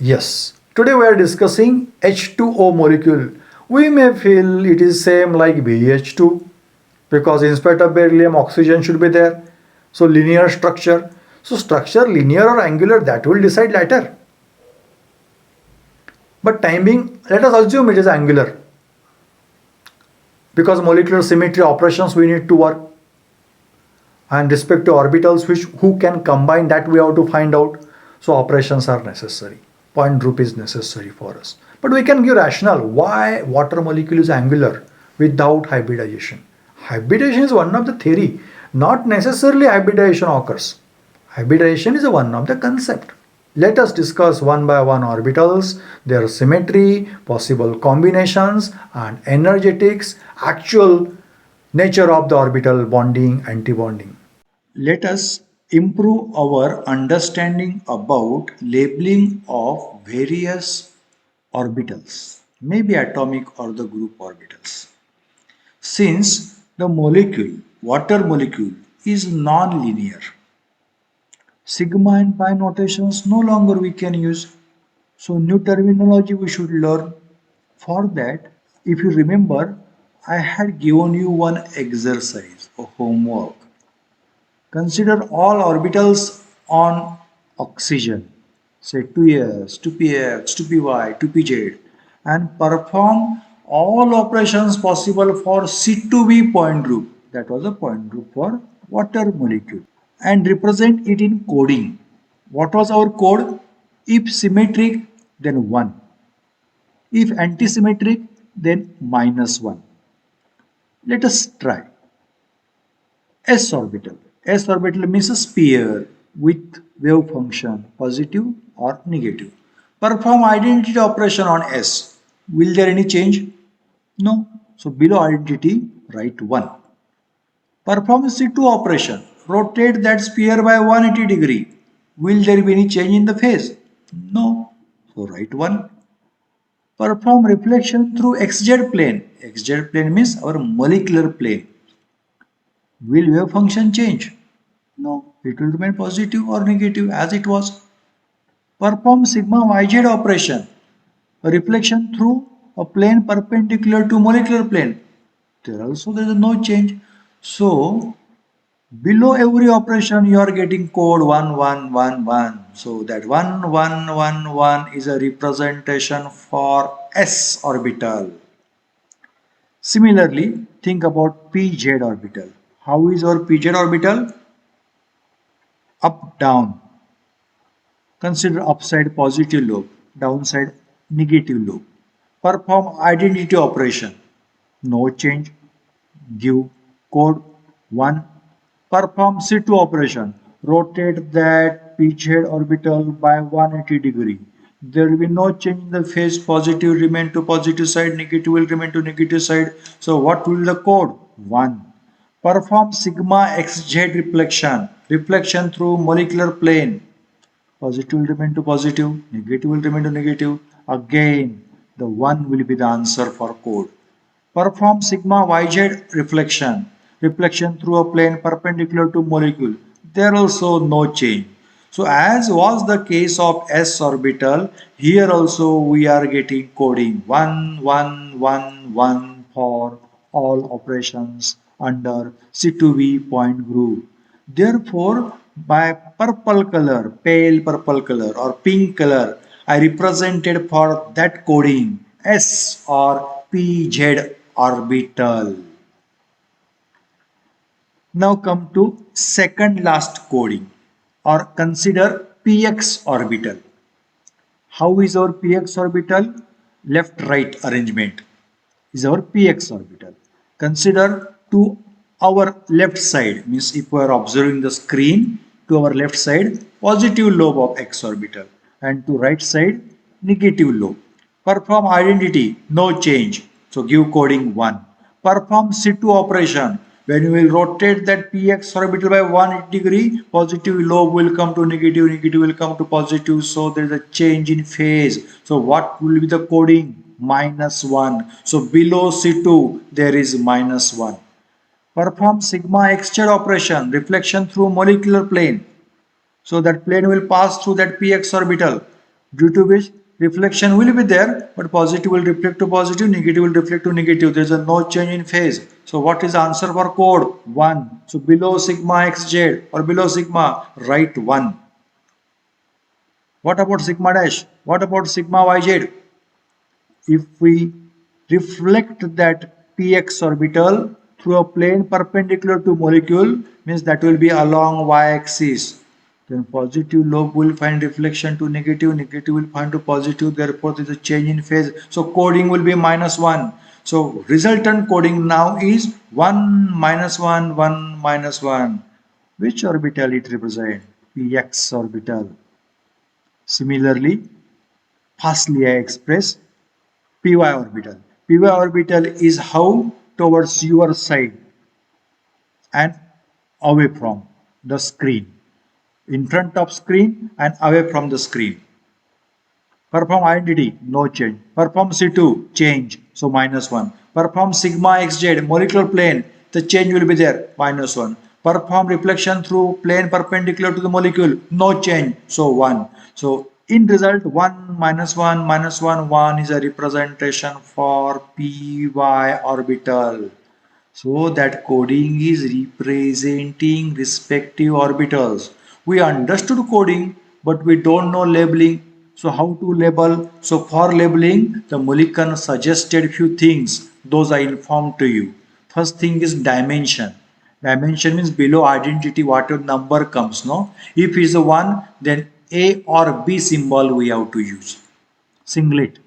Yes, today we are discussing H2O molecule. We may feel it is same like BH2 because in spite of beryllium oxygen should be there. So linear structure. So structure linear or angular that will decide later. But time being, let us assume it is angular because molecular symmetry operations we need to work and respect to orbitals which who can combine that we have to find out. So operations are necessary. Point group is necessary for us. But we can give rationale why water molecule is angular without hybridization. Hybridization is one of the theory, not necessarily hybridization occurs. Hybridization is one of the concept. Let us discuss one by one orbitals, their symmetry, possible combinations, and energetics, actual nature of the orbital bonding, antibonding. Let us improve our understanding about labeling of various orbitals, maybe atomic or the group orbitals. Since the molecule, water molecule, is non-linear, sigma and pi notations no longer we can use. So new terminology we should learn. For that, if you remember, I had given you one exercise or homework. Consider all orbitals on oxygen, say 2s, 2px, 2py, 2pz, and perform all operations possible for C2b point group. That was a point group for water molecule. And represent it in coding. What was our code? If symmetric, then 1. If antisymmetric, then -1. Let us try. S orbital. S orbital means a sphere with wave function positive or negative. Perform identity operation on S. Will there any change? No. So below identity write 1. Perform C2 operation. Rotate that sphere by 180 degree. Will there be any change in the phase? No. So write 1. Perform reflection through XZ plane. XZ plane means our molecular plane. Will wave function change? No, it will remain positive or negative as it was. Perform sigma yz operation, a reflection through a plane perpendicular to molecular plane. There is no change. So below every operation you are getting code 1111. So that 1111 is a representation for s orbital. Similarly, think about pz orbital. How is our pz orbital? Up down. Consider upside positive lobe, downside negative lobe. Perform identity operation. No change. Give code 1. Perform C2 operation. Rotate that pitchhead orbital by 180 degree. There will be no change in the phase. Positive remain to positive side, negative will remain to negative side. So what will the code? 1. Perform sigma xz reflection. Reflection through molecular plane. Positive will remain to positive, negative will remain to negative. Again, the 1 will be the answer for code. Perform sigma yz reflection. Reflection through a plane perpendicular to molecule. There also no change. So as was the case of s orbital, here also we are getting coding 1 1 1 1 for all operations under C2V point group. Therefore, by purple color, pale purple color or pink color, I represented for that coding S or PZ orbital. Now come to second last coding or consider px orbital. How is our px orbital? Left right arrangement is our px orbital. Consider to our left side, means if we are observing the screen, to our left side positive lobe of x orbital and to right side negative lobe. Perform identity, no change. So give coding 1. Perform C2 operation. When you will rotate that px orbital by 180 degree, positive lobe will come to negative, negative will come to positive. So there is a change in phase. So what will be the coding? -1. So below C2 there is -1. Perform sigma xz operation, reflection through molecular plane. So that plane will pass through that px orbital. due to which reflection will be there, but positive will reflect to positive, negative will reflect to negative. There is a no change in phase. So what is the answer for code? 1. So below sigma xz or below sigma, write 1. What about sigma dash? What about sigma yz? If we reflect that px orbital through a plane perpendicular to molecule, means that will be along y-axis. Then positive lobe will find reflection to negative, negative will find to positive, therefore there is a change in phase. So coding will be -1. So resultant coding now is 1 -1 1 -1. Which orbital it represents? Px orbital. Similarly, firstly I express py orbital. Py orbital is how towards your side and away from the screen. In front of screen and away from the screen. Perform identity, no change. Perform C2, change, so -1. Perform sigma xz, molecular plane, the change will be there, -1. Perform reflection through plane perpendicular to the molecule, no change, so 1. So in result, 1 -1 -1 1 is a representation for py orbital. So that coding is representing respective orbitals. We understood coding, but we don't know labeling. So how to label? So for labeling, the Mulliken suggested few things. Those I informed to you. First thing is dimension. Dimension means below identity what your number comes. No, if is a 1, then A or B symbol we have to use. Singlet.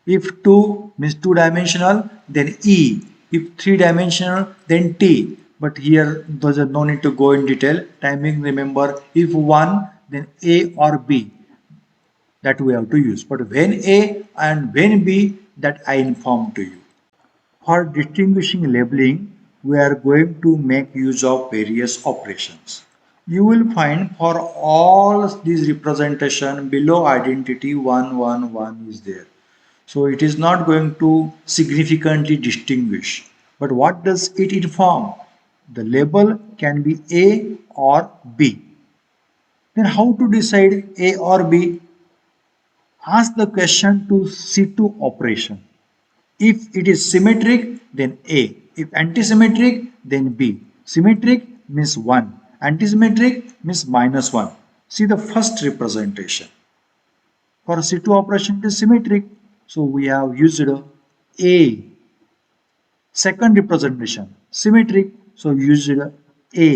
If 2 means 2-dimensional, then E. If 3-dimensional, then T. But here there's no need to go in detail. Timing, remember, if 1, then A or B. That we have to use. But when A and when B, that I inform to you. For distinguishing labeling, we are going to make use of various operations. You will find for all these representation below identity 1 is there. So it is not going to significantly distinguish. But what does it inform? The label can be A or B. Then how to decide A or B? Ask the question to C2 operation. If it is symmetric, then A. If antisymmetric, then B. Symmetric means 1. Antisymmetric means -1. See the first representation. For C2 operation, it is symmetric. So we have used A. Second representation, symmetric. So used A.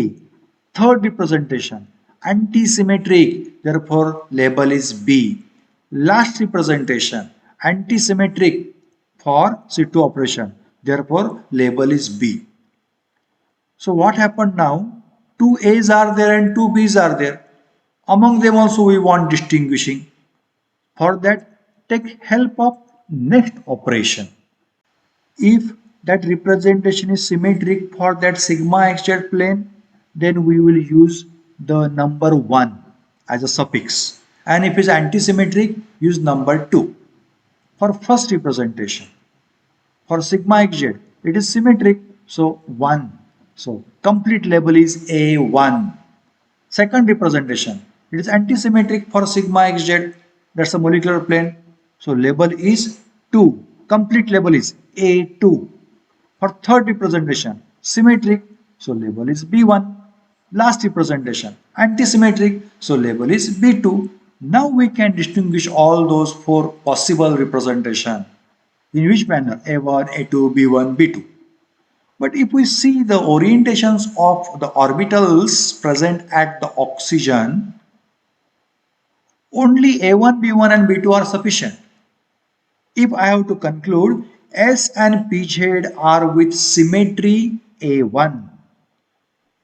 Third representation, anti-symmetric. Therefore, label is B. Last representation, anti-symmetric for C2 operation. Therefore, label is B. So what happened now? Two A's are there and two B's are there. Among them also we want distinguishing. For that, take help of next operation. If that representation is symmetric for that sigma xz plane, then we will use the number 1 as a suffix. And if it is antisymmetric, use number 2 for first representation. For sigma xz, it is symmetric, so 1. So complete label is A1. Second representation, it is antisymmetric for sigma xz, that's a molecular plane. So label is 2. Complete label is A2. For third representation, symmetric, so label is B1. Last representation, antisymmetric, so label is B2. Now we can distinguish all those four possible representation. In which manner? A1, A2, B1, B2. But if we see the orientations of the orbitals present at the oxygen, only A1, B1 and B2 are sufficient. If I have to conclude, S and PZ are with symmetry A1.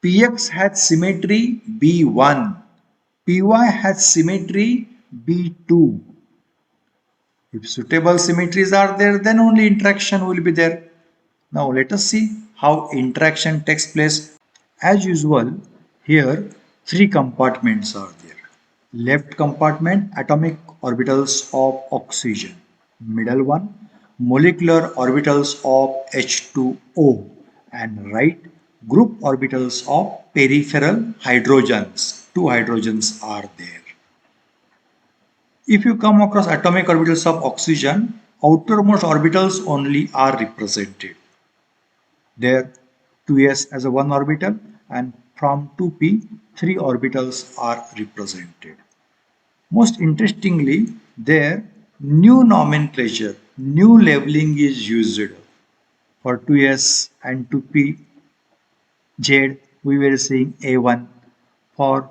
PX has symmetry B1. PY has symmetry B2. If suitable symmetries are there, then only interaction will be there. Now let us see how interaction takes place. As usual, here three compartments are there. Left compartment, atomic orbitals of oxygen. Middle one, molecular orbitals of H2O. And right, group orbitals of peripheral hydrogens. Two hydrogens are there. If you come across atomic orbitals of oxygen, outermost orbitals only are represented. There 2s as a one orbital, and from 2p 3 orbitals are represented. Most interestingly, there new nomenclature, new labeling is used. For 2s and 2p Z we were saying A1, for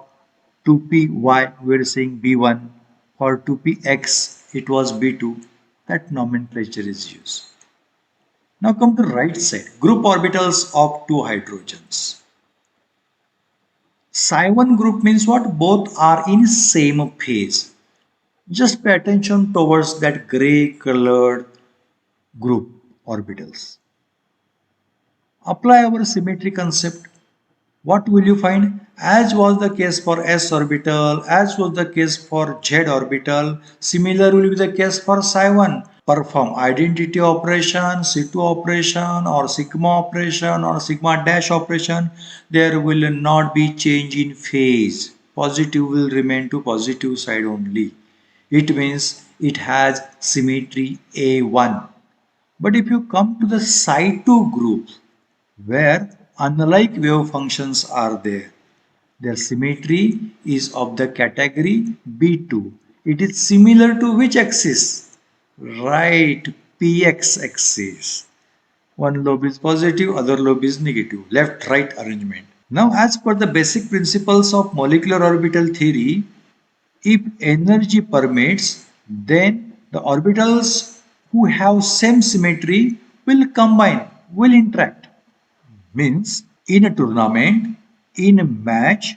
2py we were saying B1, for 2px it was B2. That nomenclature is used. Now come to right side, group orbitals of two hydrogens. Psi1 group means what? Both are in same phase. Just pay attention towards that gray colored group orbitals. Apply our symmetry concept. What will you find? As was the case for s orbital, as was the case for z orbital, similar will be the case for psi1. Perform identity operation, C2 operation or sigma dash operation, there will not be change in phase. Positive will remain to positive side only. It means it has symmetry A1. But if you come to the psi2 group, where unlike wave functions are there, their symmetry is of the category B2. It is similar to which axis? Right, px axis. One lobe is positive, other lobe is negative. Left-right arrangement. Now, as per the basic principles of molecular orbital theory, if energy permits, then the orbitals who have same symmetry will combine, will interact. Means in a tournament, in a match,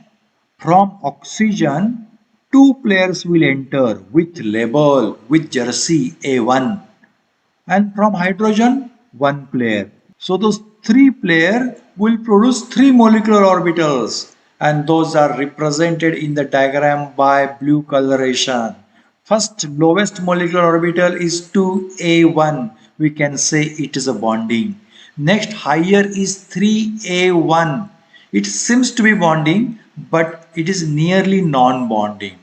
from oxygen, two players will enter with label, with jersey A1, and from hydrogen, one player. So those three players will produce three molecular orbitals, and those are represented in the diagram by blue coloration. First lowest molecular orbital is 2a1. We can say it is a bonding. Next higher is 3a1. It seems to be bonding, but it is nearly non-bonding.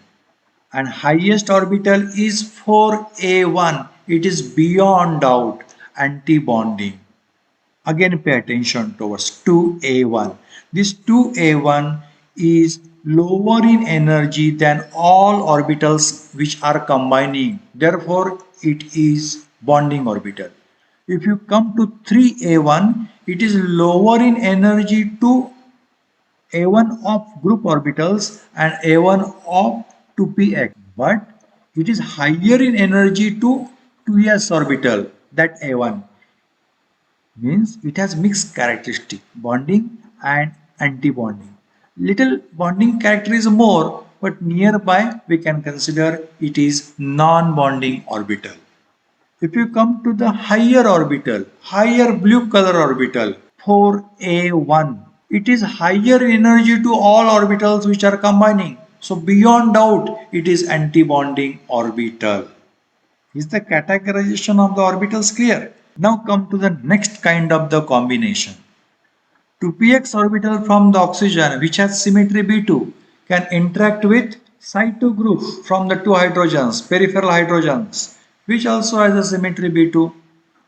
And highest orbital is 4a1. It is beyond doubt anti-bonding. Again pay attention towards 2a1. This 2a1 is lower in energy than all orbitals which are combining. Therefore, it is bonding orbital. If you come to 3a1, it is lower in energy to a1 of group orbitals and a1 of 2px, but it is higher in energy to 2s orbital, that a1 means it has mixed characteristic, bonding and anti-bonding. Little bonding character is more, but nearby we can consider it is non-bonding orbital. If you come to the higher orbital, higher blue color orbital, 4a1, it is higher in energy to all orbitals which are combining. So beyond doubt, it is anti-bonding orbital. Is the categorization of the orbitals clear? Now come to the next kind of the combination. 2px orbital from the oxygen which has symmetry B2 can interact with psi2 group from the two hydrogens, peripheral hydrogens, which also has a symmetry B2.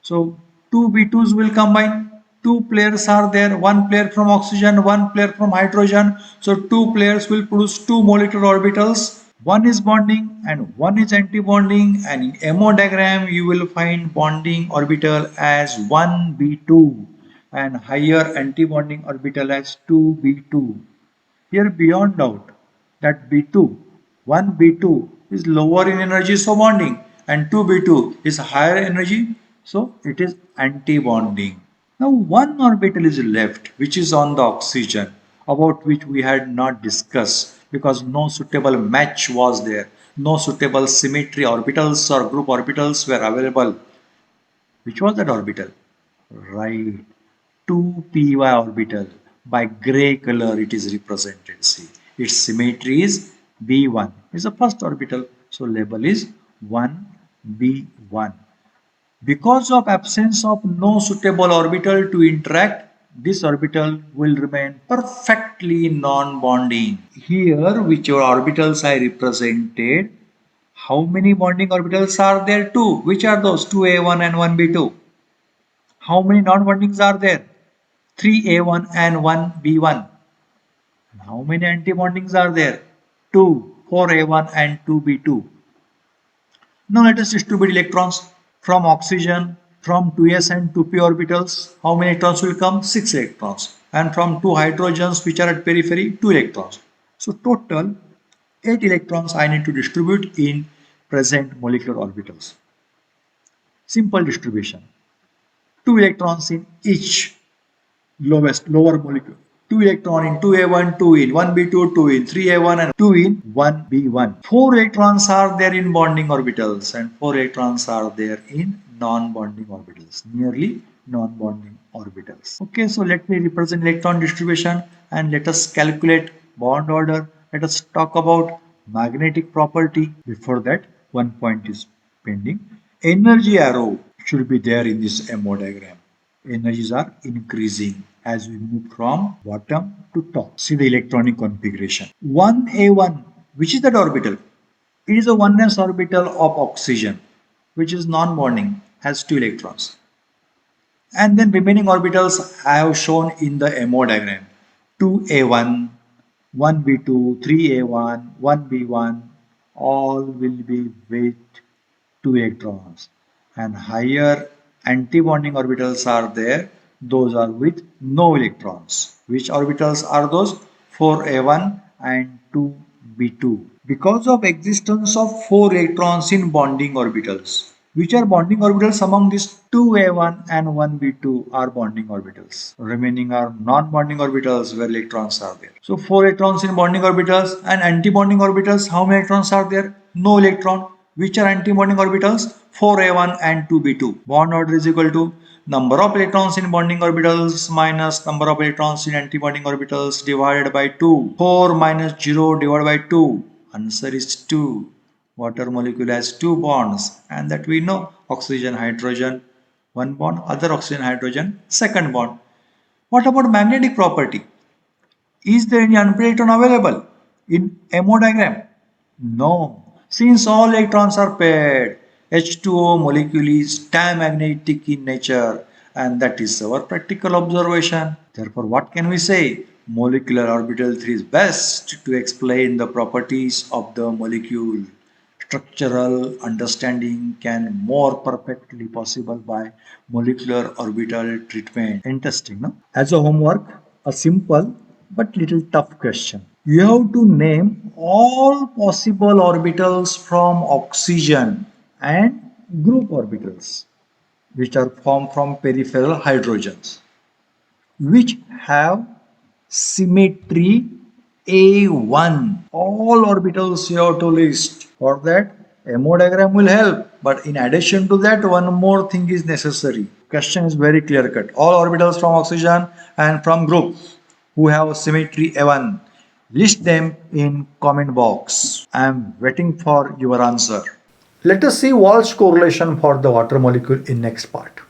So two B2s will combine. Two players are there, one player from oxygen, one player from hydrogen. So two players will produce two molecular orbitals. One is bonding and one is anti-bonding, and in MO diagram you will find bonding orbital as 1b2 and higher anti-bonding orbital as 2b2. Here beyond doubt that B2, 1b2 is lower in energy, so bonding, and 2b2 is higher energy, so it is anti-bonding. Now one orbital is left which is on the oxygen, about which we had not discussed because no suitable match was there. No suitable symmetry orbitals or group orbitals were available. Which was that orbital? Right, 2py orbital. By gray color it is represented. See, its symmetry is B1. It's the first orbital. So label is 1b1. Because of absence of no suitable orbital to interact, this orbital will remain perfectly non-bonding. Here, which your orbitals I represented, How many bonding orbitals are there? 2. Which are those? 2a1 and 1b2. How many non-bondings are there? 3a1 and 1b1. And how many anti-bondings are there? 2, 4a1 and 2b2. Now let us distribute electrons from oxygen from 2s and 2p orbitals. How many electrons will come? 6 electrons. And from 2 hydrogens which are at periphery, 2 electrons. So total 8 electrons I need to distribute in present molecular orbitals. Simple distribution. 2 electrons in each lower molecule. 2 electron in 2a1, 2 in 1b2, 2 in 3a1 and 2 in 1b1. 4 electrons are there in bonding orbitals and 4 electrons are there in non-bonding orbitals, nearly non-bonding orbitals. Okay, so let me represent electron distribution and let us calculate bond order. Let us talk about magnetic property. Before that, one point is pending. Energy arrow should be there in this MO diagram. Energies are increasing as we move from bottom to top. See the electronic configuration. 1a1, which is that orbital? It is a oneness orbital of oxygen, which is non-bonding, has 2 electrons. And then remaining orbitals I have shown in the MO diagram. 2a1, 1b2, 3a1, 1b1, all will be with 2 electrons. And higher antibonding orbitals are there. Those are with no electrons. Which orbitals are those? 4a1 and 2b2. Because of existence of 4 electrons in bonding orbitals. Which are bonding orbitals among these? 2a1 and 1b2 are bonding orbitals. Remaining are non-bonding orbitals where electrons are there. So 4 electrons in bonding orbitals and anti-bonding orbitals. How many electrons are there? No electron. Which are anti-bonding orbitals? 4a1 and 2b2. Bond order is equal to number of electrons in bonding orbitals minus number of electrons in anti-bonding orbitals divided by 2. 4 minus 0 divided by 2. Answer is 2. Water molecule has 2 bonds and that we know. Oxygen, hydrogen, 1 bond. Other oxygen, hydrogen, second bond. What about magnetic property? Is there any unpaired electron available in MO diagram? No. Since all electrons are paired, H2O molecule is diamagnetic in nature and that is our practical observation. Therefore, what can we say? Molecular orbital 3 is best to explain the properties of the molecule. Structural understanding can more perfectly possible by molecular orbital treatment. Interesting, no? As a homework, a simple but little tough question. You have to name all possible orbitals from oxygen and group orbitals which are formed from peripheral hydrogens which have symmetry A1. All orbitals you have to list. For that, MO diagram will help. But in addition to that, one more thing is necessary. Question is very clear cut. All orbitals from oxygen and from group who have symmetry A1. List them in comment box. I am waiting for your answer. Let us see Walsh correlation for the water molecule in next part.